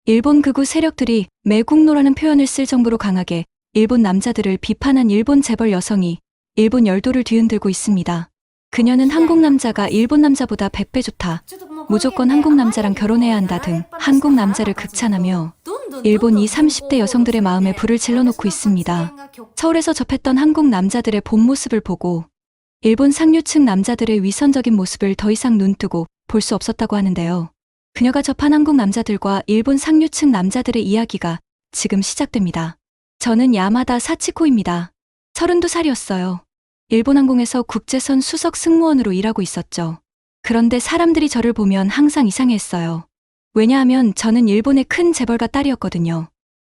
일본 극우 세력들이 매국노라는 표현을 쓸 정도로 강하게 일본 남자들을 비판한 일본 재벌 여성이 일본 열도를 뒤흔들고 있습니다. 그녀는 한국 남자가 일본 남자보다 100배 좋다. 무조건 한국 남자랑 결혼해야 한다 등 한국 남자를 극찬하며 일본 20, 30대 여성들의 마음에 불을 질러놓고 있습니다. 서울에서 접했던 한국 남자들의 본 모습을 보고 일본 상류층 남자들의 위선적인 모습을 더 이상 눈뜨고 볼 수 없었다고 하는데요. 그녀가 접한 한국 남자들과 일본 상류층 남자들의 이야기가 지금 시작됩니다. 저는 야마다 사치코입니다. 32살이었어요. 일본 항공에서 국제선 수석 승무원으로 일하고 있었죠. 그런데 사람들이 저를 보면 항상 이상해했어요. 왜냐하면 저는 일본의 큰 재벌가 딸이었거든요.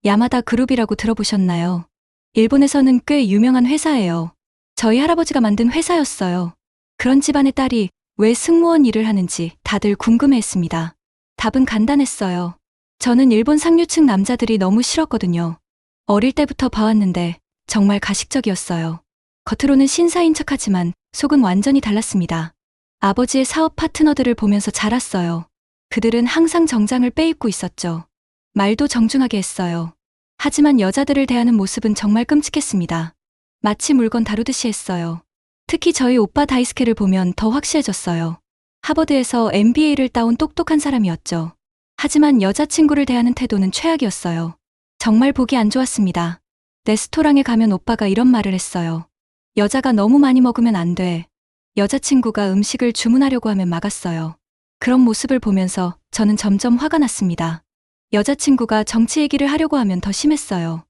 야마다 그룹이라고 들어보셨나요? 일본에서는 꽤 유명한 회사예요. 저희 할아버지가 만든 회사였어요. 그런 집안의 딸이 왜 승무원 일을 하는지 다들 궁금해했습니다. 답은 간단했어요. 저는 일본 상류층 남자들이 너무 싫었거든요. 어릴 때부터 봐왔는데 정말 가식적이었어요. 겉으로는 신사인 척하지만 속은 완전히 달랐습니다. 아버지의 사업 파트너들을 보면서 자랐어요. 그들은 항상 정장을 빼입고 있었죠. 말도 정중하게 했어요. 하지만 여자들을 대하는 모습은 정말 끔찍했습니다. 마치 물건 다루듯이 했어요. 특히 저희 오빠 다이스케를 보면 더 확실해졌어요. 하버드에서 MBA를 따온 똑똑한 사람이었죠. 하지만 여자친구를 대하는 태도는 최악이었어요. 정말 보기 안 좋았습니다. 레스토랑에 가면 오빠가 이런 말을 했어요. 여자가 너무 많이 먹으면 안 돼. 여자친구가 음식을 주문하려고 하면 막았어요. 그런 모습을 보면서 저는 점점 화가 났습니다. 여자친구가 정치 얘기를 하려고 하면 더 심했어요.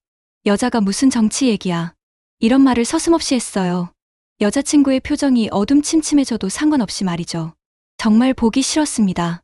여자가 무슨 정치 얘기야. 이런 말을 서슴없이 했어요. 여자친구의 표정이 어둠침침해져도 상관없이 말이죠. 정말 보기 싫었습니다.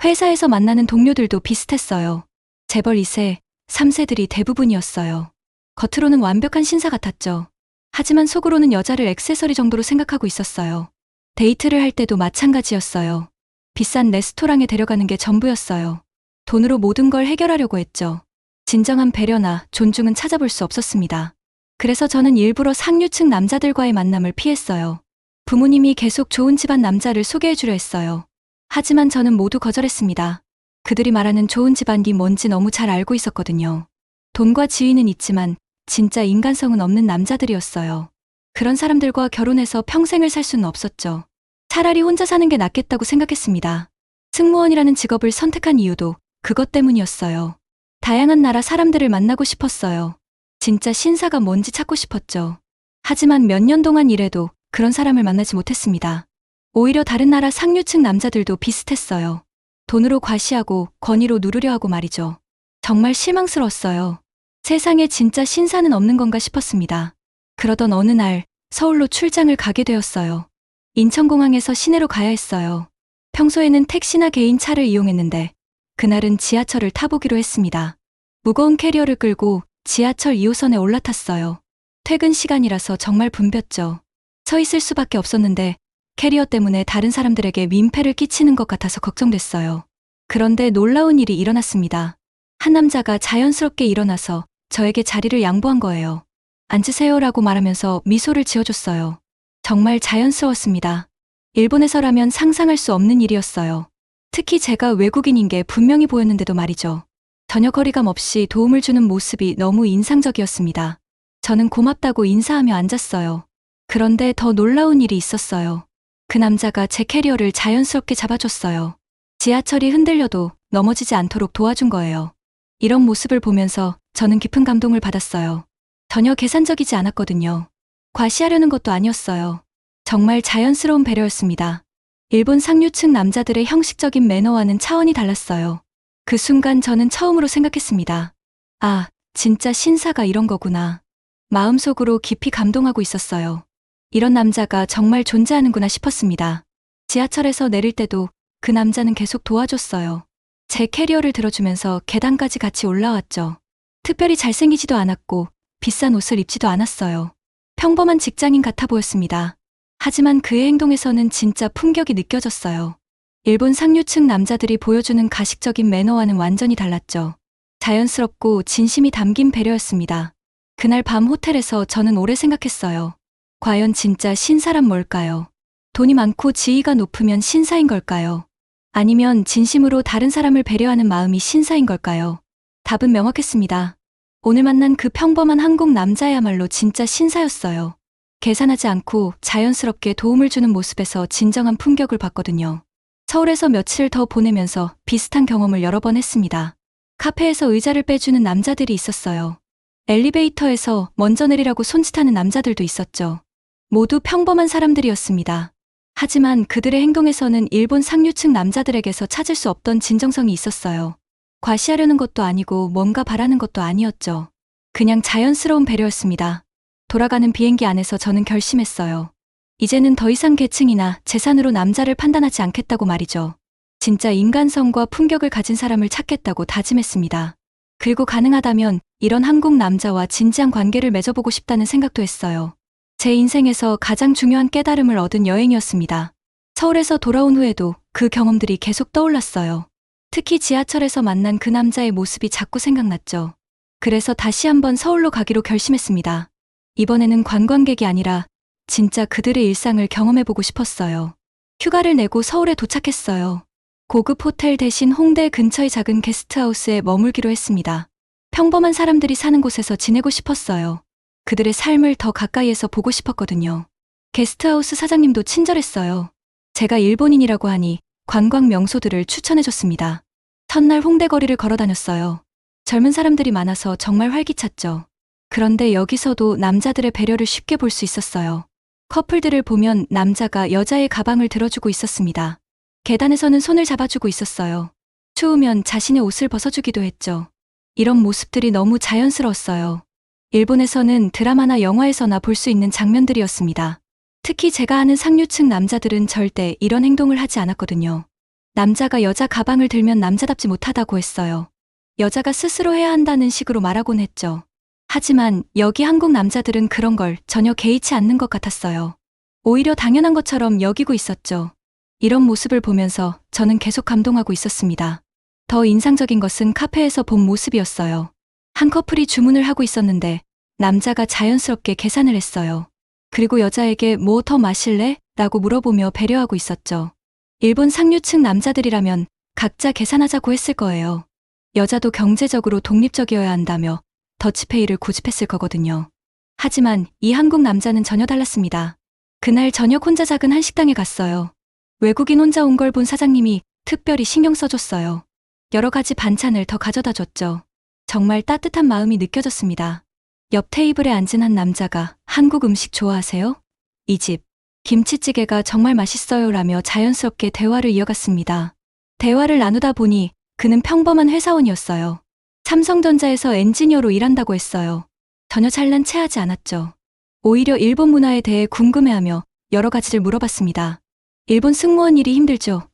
회사에서 만나는 동료들도 비슷했어요. 재벌 2세, 3세들이 대부분이었어요. 겉으로는 완벽한 신사 같았죠. 하지만 속으로는 여자를 액세서리 정도로 생각하고 있었어요. 데이트를 할 때도 마찬가지였어요. 비싼 레스토랑에 데려가는 게 전부였어요. 돈으로 모든 걸 해결하려고 했죠. 진정한 배려나 존중은 찾아볼 수 없었습니다. 그래서 저는 일부러 상류층 남자들과의 만남을 피했어요. 부모님이 계속 좋은 집안 남자를 소개해주려 했어요. 하지만 저는 모두 거절했습니다. 그들이 말하는 좋은 집안이 뭔지 너무 잘 알고 있었거든요. 돈과 지위는 있지만 진짜 인간성은 없는 남자들이었어요. 그런 사람들과 결혼해서 평생을 살 수는 없었죠. 차라리 혼자 사는 게 낫겠다고 생각했습니다. 승무원이라는 직업을 선택한 이유도 그것 때문이었어요. 다양한 나라 사람들을 만나고 싶었어요. 진짜 신사가 뭔지 찾고 싶었죠. 하지만 몇 년 동안 일해도 그런 사람을 만나지 못했습니다. 오히려 다른 나라 상류층 남자들도 비슷했어요. 돈으로 과시하고 권위로 누르려 하고 말이죠. 정말 실망스러웠어요. 세상에 진짜 신사는 없는 건가 싶었습니다. 그러던 어느 날 서울로 출장을 가게 되었어요. 인천공항에서 시내로 가야 했어요. 평소에는 택시나 개인 차를 이용했는데 그날은 지하철을 타보기로 했습니다. 무거운 캐리어를 끌고 지하철 2호선에 올라탔어요. 퇴근 시간이라서 정말 붐볐죠. 서 있을 수밖에 없었는데 캐리어 때문에 다른 사람들에게 민폐를 끼치는 것 같아서 걱정됐어요. 그런데 놀라운 일이 일어났습니다. 한 남자가 자연스럽게 일어나서 저에게 자리를 양보한 거예요. 앉으세요라고 말하면서 미소를 지어줬어요. 정말 자연스러웠습니다. 일본에서라면 상상할 수 없는 일이었어요. 특히 제가 외국인인 게 분명히 보였는데도 말이죠. 전혀 거리감 없이 도움을 주는 모습이 너무 인상적이었습니다. 저는 고맙다고 인사하며 앉았어요. 그런데 더 놀라운 일이 있었어요. 그 남자가 제 캐리어를 자연스럽게 잡아줬어요. 지하철이 흔들려도 넘어지지 않도록 도와준 거예요. 이런 모습을 보면서 저는 깊은 감동을 받았어요. 전혀 계산적이지 않았거든요. 과시하려는 것도 아니었어요. 정말 자연스러운 배려였습니다. 일본 상류층 남자들의 형식적인 매너와는 차원이 달랐어요. 그 순간 저는 처음으로 생각했습니다. 아, 진짜 신사가 이런 거구나. 마음속으로 깊이 감동하고 있었어요. 이런 남자가 정말 존재하는구나 싶었습니다. 지하철에서 내릴 때도 그 남자는 계속 도와줬어요. 제 캐리어를 들어주면서 계단까지 같이 올라왔죠. 특별히 잘생기지도 않았고 비싼 옷을 입지도 않았어요. 평범한 직장인 같아 보였습니다. 하지만 그의 행동에서는 진짜 품격이 느껴졌어요. 일본 상류층 남자들이 보여주는 가식적인 매너와는 완전히 달랐죠. 자연스럽고 진심이 담긴 배려였습니다. 그날 밤 호텔에서 저는 오래 생각했어요. 과연 진짜 신사란 뭘까요? 돈이 많고 지위가 높으면 신사인 걸까요? 아니면 진심으로 다른 사람을 배려하는 마음이 신사인 걸까요? 답은 명확했습니다. 오늘 만난 그 평범한 한국 남자야말로 진짜 신사였어요. 계산하지 않고 자연스럽게 도움을 주는 모습에서 진정한 품격을 받거든요. 서울에서 며칠을 더 보내면서 비슷한 경험을 여러 번 했습니다. 카페에서 의자를 빼주는 남자들이 있었어요. 엘리베이터에서 먼저 내리라고 손짓하는 남자들도 있었죠. 모두 평범한 사람들이었습니다. 하지만 그들의 행동에서는 일본 상류층 남자들에게서 찾을 수 없던 진정성이 있었어요. 과시하려는 것도 아니고 뭔가 바라는 것도 아니었죠. 그냥 자연스러운 배려였습니다. 돌아가는 비행기 안에서 저는 결심했어요. 이제는 더 이상 계층이나 재산으로 남자를 판단하지 않겠다고 말이죠. 진짜 인간성과 품격을 가진 사람을 찾겠다고 다짐했습니다. 그리고 가능하다면 이런 한국 남자와 진지한 관계를 맺어보고 싶다는 생각도 했어요. 제 인생에서 가장 중요한 깨달음을 얻은 여행이었습니다. 서울에서 돌아온 후에도 그 경험들이 계속 떠올랐어요. 특히 지하철에서 만난 그 남자의 모습이 자꾸 생각났죠. 그래서 다시 한번 서울로 가기로 결심했습니다. 이번에는 관광객이 아니라 진짜 그들의 일상을 경험해보고 싶었어요. 휴가를 내고 서울에 도착했어요. 고급 호텔 대신 홍대 근처의 작은 게스트하우스에 머물기로 했습니다. 평범한 사람들이 사는 곳에서 지내고 싶었어요. 그들의 삶을 더 가까이에서 보고 싶었거든요. 게스트하우스 사장님도 친절했어요. 제가 일본인이라고 하니 관광 명소들을 추천해줬습니다. 첫날 홍대 거리를 걸어 다녔어요. 젊은 사람들이 많아서 정말 활기찼죠. 그런데 여기서도 남자들의 배려를 쉽게 볼 수 있었어요. 커플들을 보면 남자가 여자의 가방을 들어주고 있었습니다. 계단에서는 손을 잡아주고 있었어요. 추우면 자신의 옷을 벗어주기도 했죠. 이런 모습들이 너무 자연스러웠어요. 일본에서는 드라마나 영화에서나 볼 수 있는 장면들이었습니다. 특히 제가 아는 상류층 남자들은 절대 이런 행동을 하지 않았거든요. 남자가 여자 가방을 들면 남자답지 못하다고 했어요. 여자가 스스로 해야 한다는 식으로 말하곤 했죠. 하지만 여기 한국 남자들은 그런 걸 전혀 개의치 않는 것 같았어요. 오히려 당연한 것처럼 여기고 있었죠. 이런 모습을 보면서 저는 계속 감동하고 있었습니다. 더 인상적인 것은 카페에서 본 모습이었어요. 한 커플이 주문을 하고 있었는데 남자가 자연스럽게 계산을 했어요. 그리고 여자에게 뭐 더 마실래? 라고 물어보며 배려하고 있었죠. 일본 상류층 남자들이라면 각자 계산하자고 했을 거예요. 여자도 경제적으로 독립적이어야 한다며 더치페이를 고집했을 거거든요. 하지만 이 한국 남자는 전혀 달랐습니다. 그날 저녁 혼자 작은 한식당에 갔어요. 외국인 혼자 온 걸 본 사장님이 특별히 신경 써줬어요. 여러 가지 반찬을 더 가져다 줬죠. 정말 따뜻한 마음이 느껴졌습니다. 옆 테이블에 앉은 한 남자가 한국 음식 좋아하세요? 이 집 김치찌개가 정말 맛있어요 라며 자연스럽게 대화를 이어갔습니다. 대화를 나누다 보니 그는 평범한 회사원이었어요. 삼성전자에서 엔지니어로 일한다고 했어요. 전혀 잘난 체하지 않았죠. 오히려 일본 문화에 대해 궁금해하며 여러 가지를 물어봤습니다. 일본 승무원 일이 힘들죠?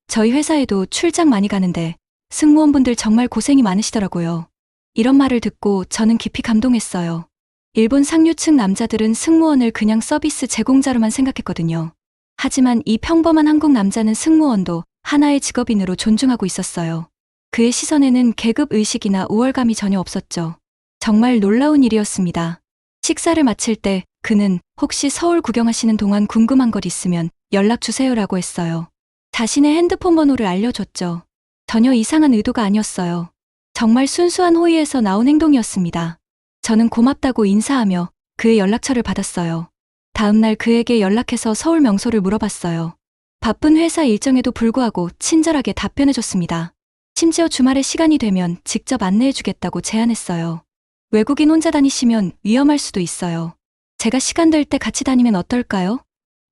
저희 회사에도 출장 많이 가는데 승무원분들 정말 고생이 많으시더라고요. 이런 말을 듣고 저는 깊이 감동했어요. 일본 상류층 남자들은 승무원을 그냥 서비스 제공자로만 생각했거든요. 하지만 이 평범한 한국 남자는 승무원도 하나의 직업인으로 존중하고 있었어요. 그의 시선에는 계급 의식이나 우월감이 전혀 없었죠. 정말 놀라운 일이었습니다. 식사를 마칠 때 그는 혹시 서울 구경하시는 동안 궁금한 것 있으면 연락 주세요라고 했어요. 자신의 핸드폰 번호를 알려줬죠. 전혀 이상한 의도가 아니었어요. 정말 순수한 호의에서 나온 행동이었습니다. 저는 고맙다고 인사하며 그의 연락처를 받았어요. 다음 날 그에게 연락해서 서울 명소를 물어봤어요. 바쁜 회사 일정에도 불구하고 친절하게 답변해줬습니다. 심지어 주말에 시간이 되면 직접 안내해주겠다고 제안했어요. 외국인 혼자 다니시면 위험할 수도 있어요. 제가 시간 될 때 같이 다니면 어떨까요?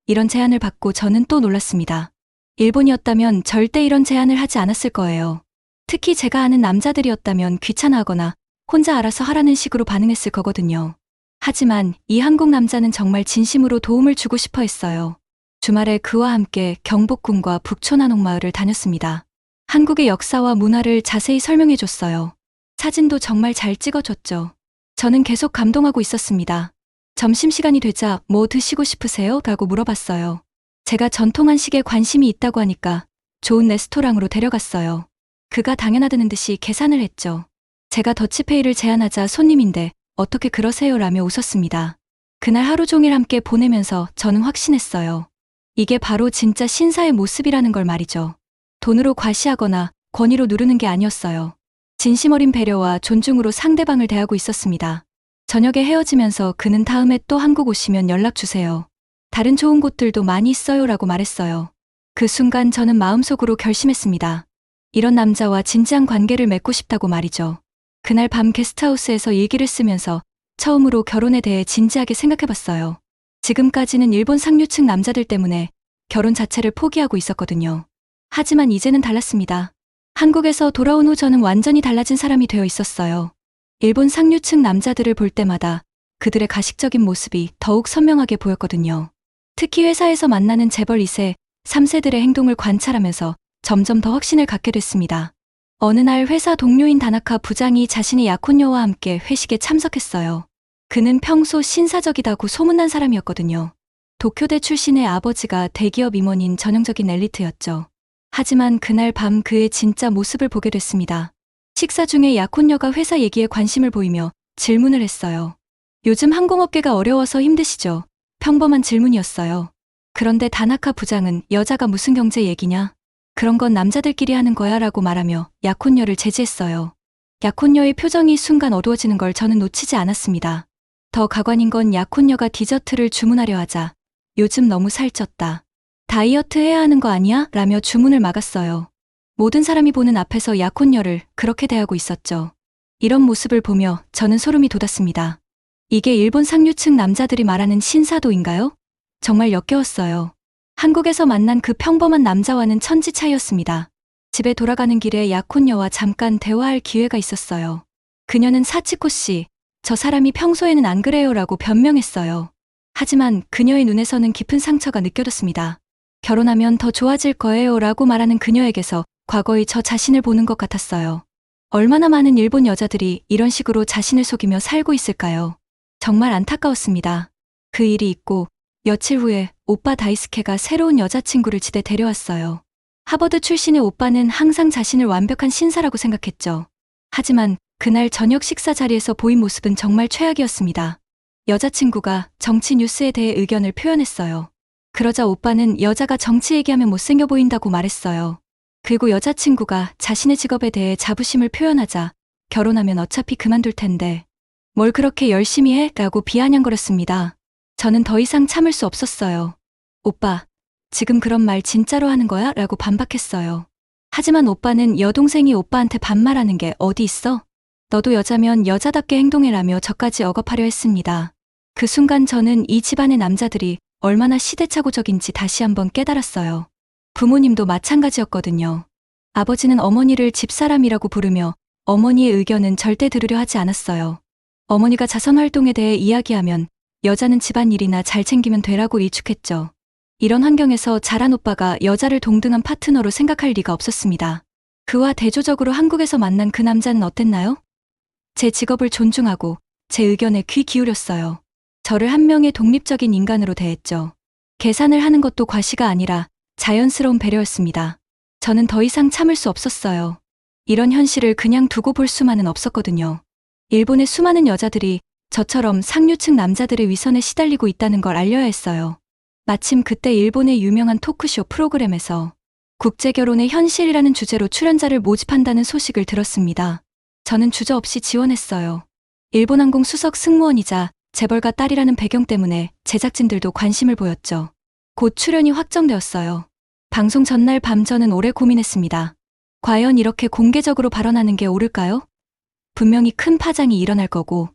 이런 제안을 받고 저는 또 놀랐습니다. 일본이었다면 절대 이런 제안을 하지 않았을 거예요. 특히 제가 아는 남자들이었다면 귀찮아하거나 혼자 알아서 하라는 식으로 반응했을 거거든요. 하지만 이 한국 남자는 정말 진심으로 도움을 주고 싶어 했어요. 주말에 그와 함께 경복궁과 북촌한옥마을을 다녔습니다. 한국의 역사와 문화를 자세히 설명해 줬어요. 사진도 정말 잘 찍어줬죠. 저는 계속 감동하고 있었습니다. 점심시간이 되자 뭐 드시고 싶으세요? 라고 물어봤어요. 제가 전통 한식에 관심이 있다고 하니까 좋은 레스토랑으로 데려갔어요. 그가 당연하다는 듯이 계산을 했죠. 제가 더치페이를 제안하자 손님인데 어떻게 그러세요? 라며 웃었습니다. 그날 하루 종일 함께 보내면서 저는 확신했어요. 이게 바로 진짜 신사의 모습이라는 걸 말이죠. 돈으로 과시하거나 권위로 누르는 게 아니었어요. 진심 어린 배려와 존중으로 상대방을 대하고 있었습니다. 저녁에 헤어지면서 그는 다음에 또 한국 오시면 연락 주세요. 다른 좋은 곳들도 많이 있어요 라고 말했어요. 그 순간 저는 마음속으로 결심했습니다. 이런 남자와 진지한 관계를 맺고 싶다고 말이죠. 그날 밤 게스트하우스에서 일기를 쓰면서 처음으로 결혼에 대해 진지하게 생각해봤어요. 지금까지는 일본 상류층 남자들 때문에 결혼 자체를 포기하고 있었거든요. 하지만 이제는 달랐습니다. 한국에서 돌아온 후 저는 완전히 달라진 사람이 되어 있었어요. 일본 상류층 남자들을 볼 때마다 그들의 가식적인 모습이 더욱 선명하게 보였거든요. 특히 회사에서 만나는 재벌 2세, 3세들의 행동을 관찰하면서 점점 더 확신을 갖게 됐습니다. 어느 날 회사 동료인 다나카 부장이 자신의 약혼녀와 함께 회식에 참석했어요. 그는 평소 신사적이다고 소문난 사람이었거든요. 도쿄대 출신의 아버지가 대기업 임원인 전형적인 엘리트였죠. 하지만 그날 밤 그의 진짜 모습을 보게 됐습니다. 식사 중에 약혼녀가 회사 얘기에 관심을 보이며 질문을 했어요. 요즘 항공업계가 어려워서 힘드시죠? 평범한 질문이었어요. 그런데 다나카 부장은 여자가 무슨 경제 얘기냐? 그런 건 남자들끼리 하는 거야 라고 말하며 약혼녀를 제지했어요. 약혼녀의 표정이 순간 어두워지는 걸 저는 놓치지 않았습니다. 더 가관인 건 약혼녀가 디저트를 주문하려 하자 요즘 너무 살쪘다. 다이어트 해야 하는 거 아니야? 라며 주문을 막았어요. 모든 사람이 보는 앞에서 약혼녀를 그렇게 대하고 있었죠. 이런 모습을 보며 저는 소름이 돋았습니다. 이게 일본 상류층 남자들이 말하는 신사도인가요? 정말 역겨웠어요. 한국에서 만난 그 평범한 남자와는 천지 차이였습니다. 집에 돌아가는 길에 약혼녀와 잠깐 대화할 기회가 있었어요. 그녀는 사치코 씨, 저 사람이 평소에는 안 그래요 라고 변명했어요. 하지만 그녀의 눈에서는 깊은 상처가 느껴졌습니다. 결혼하면 더 좋아질 거예요 라고 말하는 그녀에게서 과거의 저 자신을 보는 것 같았어요. 얼마나 많은 일본 여자들이 이런 식으로 자신을 속이며 살고 있을까요? 정말 안타까웠습니다. 그 일이 있고 며칠 후에 오빠 다이스케가 새로운 여자친구를 집에 데려왔어요. 하버드 출신의 오빠는 항상 자신을 완벽한 신사라고 생각했죠. 하지만 그날 저녁 식사 자리에서 보인 모습은 정말 최악이었습니다. 여자친구가 정치 뉴스에 대해 의견을 표현했어요. 그러자 오빠는 여자가 정치 얘기하면 못생겨 보인다고 말했어요. 그리고 여자친구가 자신의 직업에 대해 자부심을 표현하자 결혼하면 어차피 그만둘 텐데 뭘 그렇게 열심히 해? 라고 비아냥거렸습니다. 저는 더 이상 참을 수 없었어요. 오빠, 지금 그런 말 진짜로 하는 거야? 라고 반박했어요. 하지만 오빠는 여동생이 오빠한테 반말하는 게 어디 있어? 너도 여자면 여자답게 행동해라며 저까지 억압하려 했습니다. 그 순간 저는 이 집안의 남자들이 얼마나 시대착오적인지 다시 한번 깨달았어요. 부모님도 마찬가지였거든요. 아버지는 어머니를 집사람이라고 부르며 어머니의 의견은 절대 들으려 하지 않았어요. 어머니가 자선활동에 대해 이야기하면 여자는 집안일이나 잘 챙기면 되라고 일축했죠. 이런 환경에서 자란 오빠가 여자를 동등한 파트너로 생각할 리가 없었습니다. 그와 대조적으로 한국에서 만난 그 남자는 어땠나요? 제 직업을 존중하고 제 의견에 귀 기울였어요. 저를 한 명의 독립적인 인간으로 대했죠. 계산을 하는 것도 과시가 아니라 자연스러운 배려였습니다. 저는 더 이상 참을 수 없었어요. 이런 현실을 그냥 두고 볼 수만은 없었거든요. 일본의 수많은 여자들이 저처럼 상류층 남자들의 위선에 시달리고 있다는 걸 알려야 했어요. 마침 그때 일본의 유명한 토크쇼 프로그램에서 국제결혼의 현실이라는 주제로 출연자를 모집한다는 소식을 들었습니다. 저는 주저없이 지원했어요. 일본항공 수석 승무원이자 재벌가 딸이라는 배경 때문에 제작진들도 관심을 보였죠. 곧 출연이 확정되었어요. 방송 전날 밤 저는 오래 고민했습니다. 과연 이렇게 공개적으로 발언하는 게 옳을까요? 분명히 큰 파장이 일어날 거고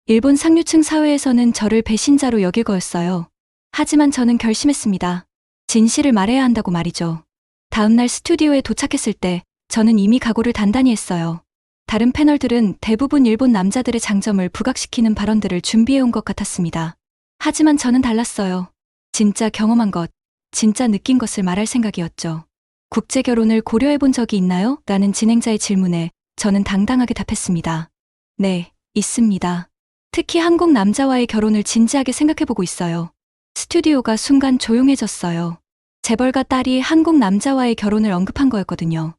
일본 상류층 사회에서는 저를 배신자로 여길 거였어요. 하지만 저는 결심했습니다. 진실을 말해야 한다고 말이죠. 다음날 스튜디오에 도착했을 때 저는 이미 각오를 단단히 했어요. 다른 패널들은 대부분 일본 남자들의 장점을 부각시키는 발언들을 준비해온 것 같았습니다. 하지만 저는 달랐어요. 진짜 경험한 것, 진짜 느낀 것을 말할 생각이었죠. 국제결혼을 고려해본 적이 있나요? 라는 진행자의 질문에 저는 당당하게 답했습니다. 네, 있습니다. 특히 한국 남자와의 결혼을 진지하게 생각해보고 있어요. 스튜디오가 순간 조용해졌어요. 재벌가 딸이 한국 남자와의 결혼을 언급한 거였거든요.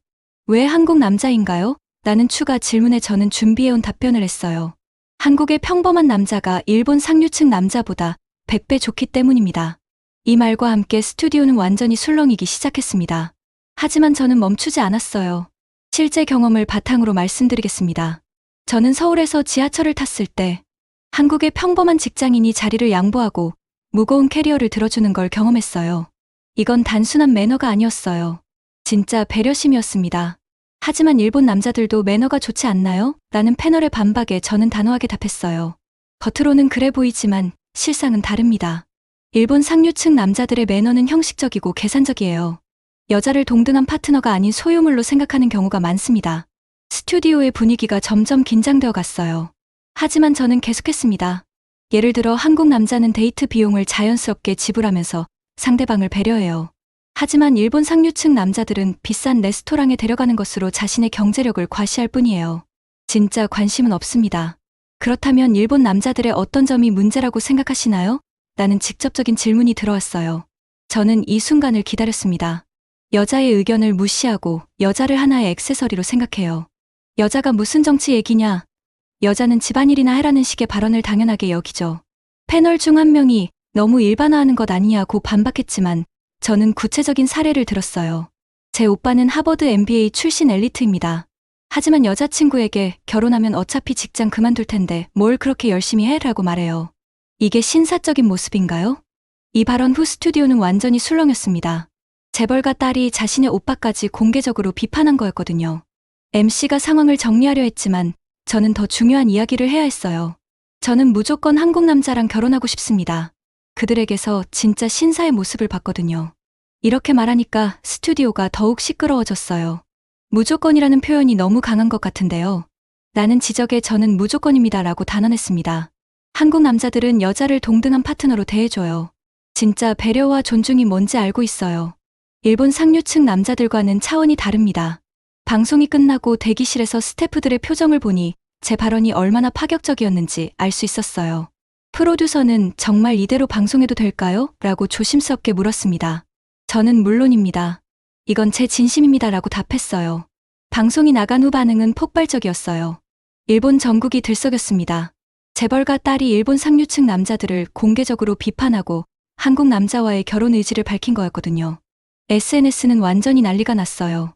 왜 한국 남자인가요? 라는 추가 질문에 저는 준비해온 답변을 했어요. 한국의 평범한 남자가 일본 상류층 남자보다 100배 좋기 때문입니다. 이 말과 함께 스튜디오는 완전히 술렁이기 시작했습니다. 하지만 저는 멈추지 않았어요. 실제 경험을 바탕으로 말씀드리겠습니다. 저는 서울에서 지하철을 탔을 때 한국의 평범한 직장인이 자리를 양보하고 무거운 캐리어를 들어주는 걸 경험했어요. 이건 단순한 매너가 아니었어요. 진짜 배려심이었습니다. 하지만 일본 남자들도 매너가 좋지 않나요? 라는 패널의 반박에 저는 단호하게 답했어요. 겉으로는 그래 보이지만 실상은 다릅니다. 일본 상류층 남자들의 매너는 형식적이고 계산적이에요. 여자를 동등한 파트너가 아닌 소유물로 생각하는 경우가 많습니다. 스튜디오의 분위기가 점점 긴장되어 갔어요. 하지만 저는 계속했습니다. 예를 들어 한국 남자는 데이트 비용을 자연스럽게 지불하면서 상대방을 배려해요. 하지만 일본 상류층 남자들은 비싼 레스토랑에 데려가는 것으로 자신의 경제력을 과시할 뿐이에요. 진짜 관심은 없습니다. 그렇다면 일본 남자들의 어떤 점이 문제라고 생각하시나요? 라는 직접적인 질문이 들어왔어요. 저는 이 순간을 기다렸습니다. 여자의 의견을 무시하고 여자를 하나의 액세서리로 생각해요. 여자가 무슨 정치 얘기냐? 여자는 집안일이나 해라는 식의 발언을 당연하게 여기죠. 패널 중 한 명이 너무 일반화하는 것 아니냐고 반박했지만 저는 구체적인 사례를 들었어요. 제 오빠는 하버드 MBA 출신 엘리트입니다. 하지만 여자친구에게 결혼하면 어차피 직장 그만둘 텐데 뭘 그렇게 열심히 해? 라고 말해요. 이게 신사적인 모습인가요? 이 발언 후 스튜디오는 완전히 술렁였습니다. 재벌가 딸이 자신의 오빠까지 공개적으로 비판한 거였거든요. MC가 상황을 정리하려 했지만 저는 더 중요한 이야기를 해야 했어요. 저는 무조건 한국 남자랑 결혼하고 싶습니다. 그들에게서 진짜 신사의 모습을 봤거든요. 이렇게 말하니까 스튜디오가 더욱 시끄러워졌어요. 무조건이라는 표현이 너무 강한 것 같은데요. 라는 지적에 저는 무조건입니다 라고 단언했습니다. 한국 남자들은 여자를 동등한 파트너로 대해줘요. 진짜 배려와 존중이 뭔지 알고 있어요. 일본 상류층 남자들과는 차원이 다릅니다. 방송이 끝나고 대기실에서 스태프들의 표정을 보니 제 발언이 얼마나 파격적이었는지 알 수 있었어요. 프로듀서는 정말 이대로 방송해도 될까요? 라고 조심스럽게 물었습니다. 저는 물론입니다. 이건 제 진심입니다 라고 답했어요. 방송이 나간 후 반응은 폭발적이었어요. 일본 전국이 들썩였습니다. 재벌가 딸이 일본 상류층 남자들을 공개적으로 비판하고 한국 남자와의 결혼 의지를 밝힌 거였거든요. SNS는 완전히 난리가 났어요.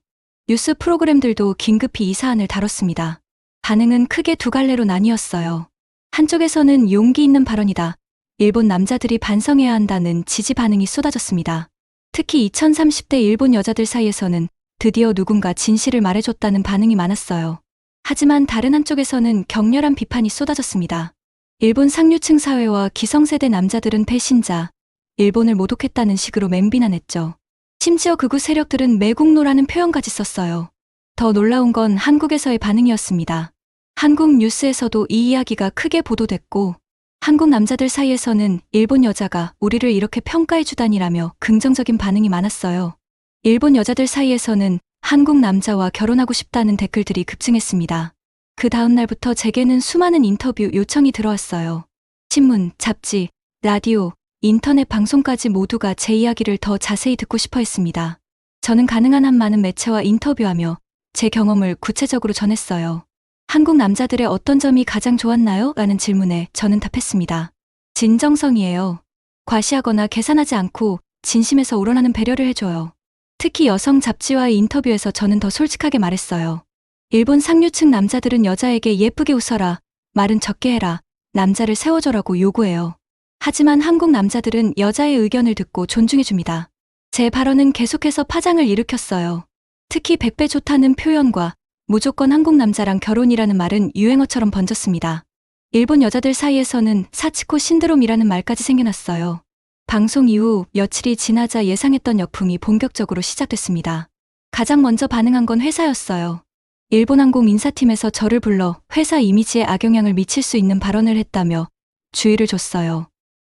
뉴스 프로그램들도 긴급히 이 사안을 다뤘습니다. 반응은 크게 두 갈래로 나뉘었어요. 한쪽에서는 용기 있는 발언이다. 일본 남자들이 반성해야 한다는 지지 반응이 쏟아졌습니다. 특히 2030대 일본 여자들 사이에서는 드디어 누군가 진실을 말해줬다는 반응이 많았어요. 하지만 다른 한쪽에서는 격렬한 비판이 쏟아졌습니다. 일본 상류층 사회와 기성세대 남자들은 배신자, 일본을 모독했다는 식으로 맹비난했죠. 심지어 극우 세력들은 매국노라는 표현까지 썼어요. 더 놀라운 건 한국에서의 반응이었습니다. 한국 뉴스에서도 이 이야기가 크게 보도됐고 한국 남자들 사이에서는 일본 여자가 우리를 이렇게 평가해주다니라며 긍정적인 반응이 많았어요. 일본 여자들 사이에서는 한국 남자와 결혼하고 싶다는 댓글들이 급증했습니다. 그 다음 날부터 제게는 수많은 인터뷰 요청이 들어왔어요. 신문, 잡지, 라디오, 인터넷 방송까지 모두가 제 이야기를 더 자세히 듣고 싶어 했습니다. 저는 가능한 한 많은 매체와 인터뷰하며 제 경험을 구체적으로 전했어요. 한국 남자들의 어떤 점이 가장 좋았나요? 라는 질문에 저는 답했습니다. 진정성이에요. 과시하거나 계산하지 않고 진심에서 우러나는 배려를 해줘요. 특히 여성 잡지와의 인터뷰에서 저는 더 솔직하게 말했어요. 일본 상류층 남자들은 여자에게 예쁘게 웃어라, 말은 적게 해라, 남자를 세워줘라고 요구해요. 하지만 한국 남자들은 여자의 의견을 듣고 존중해줍니다. 제 발언은 계속해서 파장을 일으켰어요. 특히 100배 좋다는 표현과 무조건 한국 남자랑 결혼이라는 말은 유행어처럼 번졌습니다. 일본 여자들 사이에서는 사치코 신드롬이라는 말까지 생겨났어요. 방송 이후 며칠이 지나자 예상했던 역풍이 본격적으로 시작됐습니다. 가장 먼저 반응한 건 회사였어요. 일본항공 인사팀에서 저를 불러 회사 이미지에 악영향을 미칠 수 있는 발언을 했다며 주의를 줬어요.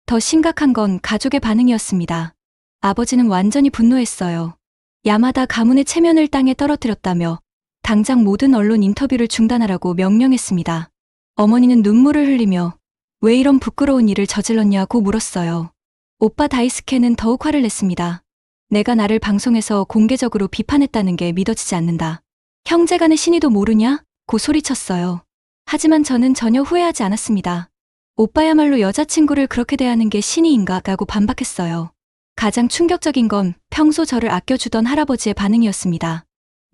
더 심각한 건 가족의 반응이었습니다. 아버지는 완전히 분노했어요. 야마다 가문의 체면을 땅에 떨어뜨렸다며 당장 모든 언론 인터뷰를 중단하라고 명령했습니다. 어머니는 눈물을 흘리며 왜 이런 부끄러운 일을 저질렀냐고 물었어요. 오빠 다이스케는 더욱 화를 냈습니다. 내가 나를 방송에서 공개적으로 비판했다는 게 믿어지지 않는다. 형제간의 신의도 모르냐? 고 소리쳤어요. 하지만 저는 전혀 후회하지 않았습니다. 오빠야말로 여자친구를 그렇게 대하는 게 신의인가? 라고 반박했어요. 가장 충격적인 건 평소 저를 아껴주던 할아버지의 반응이었습니다.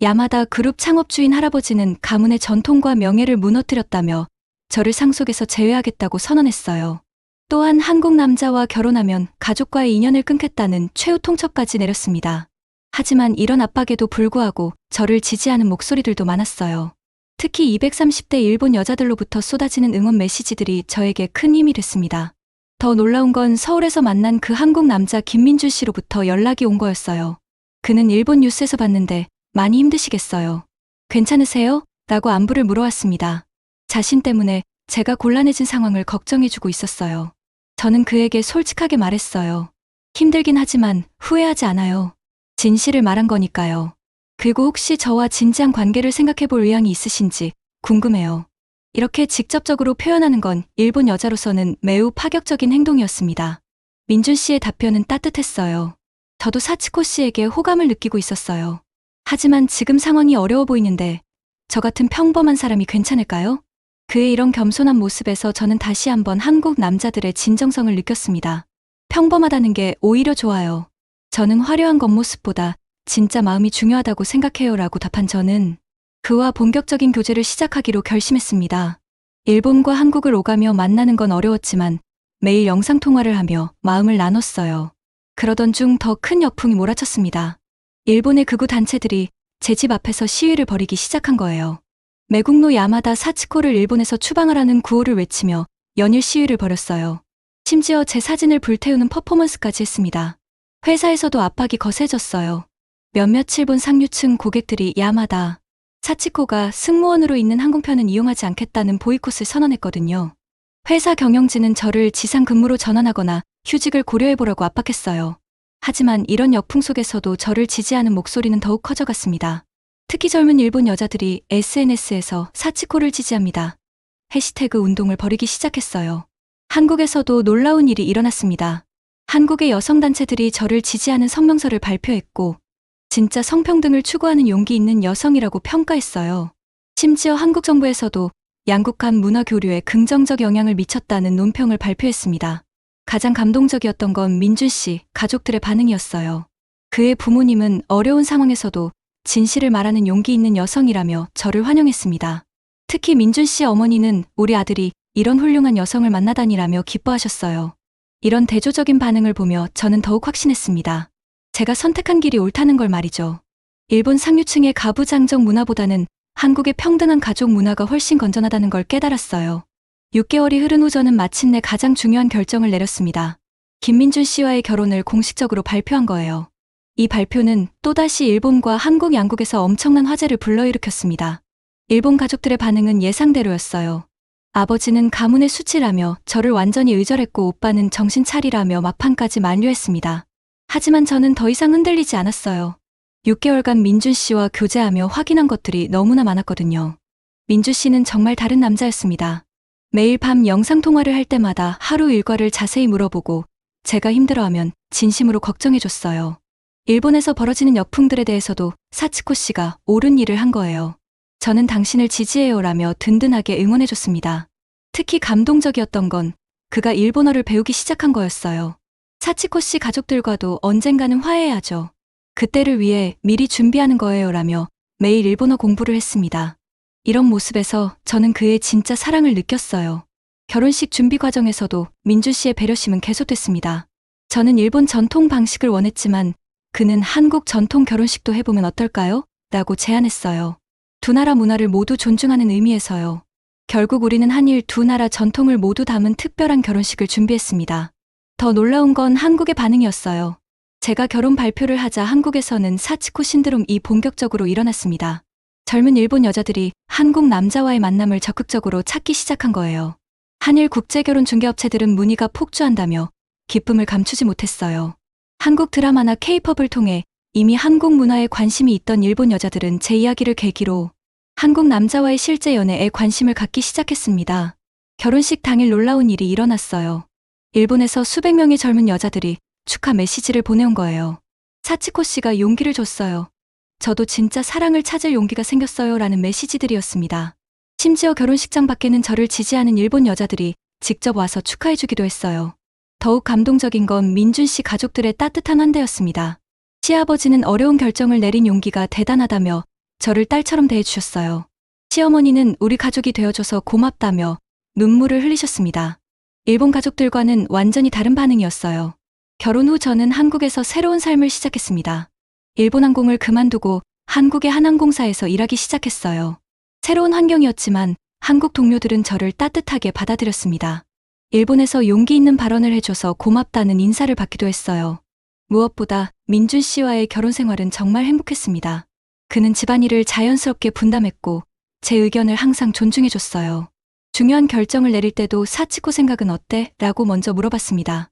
야마다 그룹 창업주인 할아버지는 가문의 전통과 명예를 무너뜨렸다며 저를 상속에서 제외하겠다고 선언했어요. 또한 한국 남자와 결혼하면 가족과의 인연을 끊겠다는 최후 통첩까지 내렸습니다. 하지만 이런 압박에도 불구하고 저를 지지하는 목소리들도 많았어요. 특히 230대 일본 여자들로부터 쏟아지는 응원 메시지들이 저에게 큰 힘이 됐습니다. 더 놀라운 건 서울에서 만난 그 한국 남자 김민준 씨로부터 연락이 온 거였어요. 그는 일본 뉴스에서 봤는데 많이 힘드시겠어요. 괜찮으세요? 라고 안부를 물어왔습니다. 자신 때문에 제가 곤란해진 상황을 걱정해주고 있었어요. 저는 그에게 솔직하게 말했어요. 힘들긴 하지만 후회하지 않아요. 진실을 말한 거니까요. 그리고 혹시 저와 진지한 관계를 생각해볼 의향이 있으신지 궁금해요. 이렇게 직접적으로 표현하는 건 일본 여자로서는 매우 파격적인 행동이었습니다. 민준 씨의 답변은 따뜻했어요. 저도 사치코 씨에게 호감을 느끼고 있었어요. 하지만 지금 상황이 어려워 보이는데 저 같은 평범한 사람이 괜찮을까요? 그의 이런 겸손한 모습에서 저는 다시 한번 한국 남자들의 진정성을 느꼈습니다. 평범하다는 게 오히려 좋아요. 저는 화려한 겉모습보다 진짜 마음이 중요하다고 생각해요 라고 답한 저는 그와 본격적인 교제를 시작하기로 결심했습니다. 일본과 한국을 오가며 만나는 건 어려웠지만 매일 영상통화를 하며 마음을 나눴어요. 그러던 중 더 큰 역풍이 몰아쳤습니다. 일본의 극우 단체들이 제 집 앞에서 시위를 벌이기 시작한 거예요. 매국노 야마다 사치코를 일본에서 추방하라는 구호를 외치며 연일 시위를 벌였어요. 심지어 제 사진을 불태우는 퍼포먼스까지 했습니다. 회사에서도 압박이 거세졌어요. 몇몇 일본 상류층 고객들이 야마다 사치코가 승무원으로 있는 항공편은 이용하지 않겠다는 보이콧을 선언했거든요. 회사 경영진은 저를 지상 근무로 전환하거나 휴직을 고려해보라고 압박했어요. 하지만 이런 역풍 속에서도 저를 지지하는 목소리는 더욱 커져갔습니다. 특히 젊은 일본 여자들이 SNS에서 사치코를 지지합니다. 해시태그 운동을 벌이기 시작했어요. 한국에서도 놀라운 일이 일어났습니다. 한국의 여성단체들이 저를 지지하는 성명서를 발표했고 진짜 성평등을 추구하는 용기 있는 여성이라고 평가했어요. 심지어 한국 정부에서도 양국 간 문화 교류에 긍정적 영향을 미쳤다는 논평을 발표했습니다. 가장 감동적이었던 건 민준 씨 가족들의 반응이었어요. 그의 부모님은 어려운 상황에서도 진실을 말하는 용기 있는 여성이라며 저를 환영했습니다. 특히 민준 씨의 어머니는 우리 아들이 이런 훌륭한 여성을 만나다니라며 기뻐하셨어요. 이런 대조적인 반응을 보며 저는 더욱 확신했습니다. 제가 선택한 길이 옳다는 걸 말이죠. 일본 상류층의 가부장적 문화보다는 한국의 평등한 가족 문화가 훨씬 건전하다는 걸 깨달았어요. 6개월이 흐른 후 저는 마침내 가장 중요한 결정을 내렸습니다. 김민준 씨와의 결혼을 공식적으로 발표한 거예요. 이 발표는 또다시 일본과 한국 양국에서 엄청난 화제를 불러일으켰습니다. 일본 가족들의 반응은 예상대로였어요. 아버지는 가문의 수치라며 저를 완전히 의절했고 오빠는 정신 차리라며 막판까지 만류했습니다. 하지만 저는 더 이상 흔들리지 않았어요. 6개월간 민준 씨와 교제하며 확인한 것들이 너무나 많았거든요. 민준 씨는 정말 다른 남자였습니다. 매일 밤 영상통화를 할 때마다 하루 일과를 자세히 물어보고 제가 힘들어하면 진심으로 걱정해줬어요. 일본에서 벌어지는 역풍들에 대해서도 사치코 씨가 옳은 일을 한 거예요. 저는 당신을 지지해요라며 든든하게 응원해줬습니다. 특히 감동적이었던 건 그가 일본어를 배우기 시작한 거였어요. 사치코 씨 가족들과도 언젠가는 화해해야죠. 그때를 위해 미리 준비하는 거예요라며 매일 일본어 공부를 했습니다. 이런 모습에서 저는 그의 진짜 사랑을 느꼈어요. 결혼식 준비 과정에서도 민준 씨의 배려심은 계속됐습니다. 저는 일본 전통 방식을 원했지만 그는 한국 전통 결혼식도 해보면 어떨까요? 라고 제안했어요. 두 나라 문화를 모두 존중하는 의미에서요. 결국 우리는 한일 두 나라 전통을 모두 담은 특별한 결혼식을 준비했습니다. 더 놀라운 건 한국의 반응이었어요. 제가 결혼 발표를 하자 한국에서는 사치코 신드롬이 본격적으로 일어났습니다. 젊은 일본 여자들이 한국 남자와의 만남을 적극적으로 찾기 시작한 거예요. 한일 국제결혼 중개업체들은 문의가 폭주한다며 기쁨을 감추지 못했어요. 한국 드라마나 K-팝을 통해 이미 한국 문화에 관심이 있던 일본 여자들은 제 이야기를 계기로 한국 남자와의 실제 연애에 관심을 갖기 시작했습니다. 결혼식 당일 놀라운 일이 일어났어요. 일본에서 수백 명의 젊은 여자들이 축하 메시지를 보내온 거예요. 사치코 씨가 용기를 줬어요. 저도 진짜 사랑을 찾을 용기가 생겼어요 라는 메시지들이었습니다. 심지어 결혼식장 밖에는 저를 지지하는 일본 여자들이 직접 와서 축하해주기도 했어요. 더욱 감동적인 건 민준 씨 가족들의 따뜻한 환대였습니다. 시아버지는 어려운 결정을 내린 용기가 대단하다며 저를 딸처럼 대해주셨어요. 시어머니는 우리 가족이 되어줘서 고맙다며 눈물을 흘리셨습니다. 일본 가족들과는 완전히 다른 반응이었어요. 결혼 후 저는 한국에서 새로운 삶을 시작했습니다. 일본 항공을 그만두고 한국의 한항공사에서 일하기 시작했어요. 새로운 환경이었지만 한국 동료들은 저를 따뜻하게 받아들였습니다. 일본에서 용기 있는 발언을 해줘서 고맙다는 인사를 받기도 했어요. 무엇보다 민준 씨와의 결혼 생활은 정말 행복했습니다. 그는 집안일을 자연스럽게 분담했고 제 의견을 항상 존중해줬어요. 중요한 결정을 내릴 때도 사치코 생각은 어때? 라고 먼저 물어봤습니다.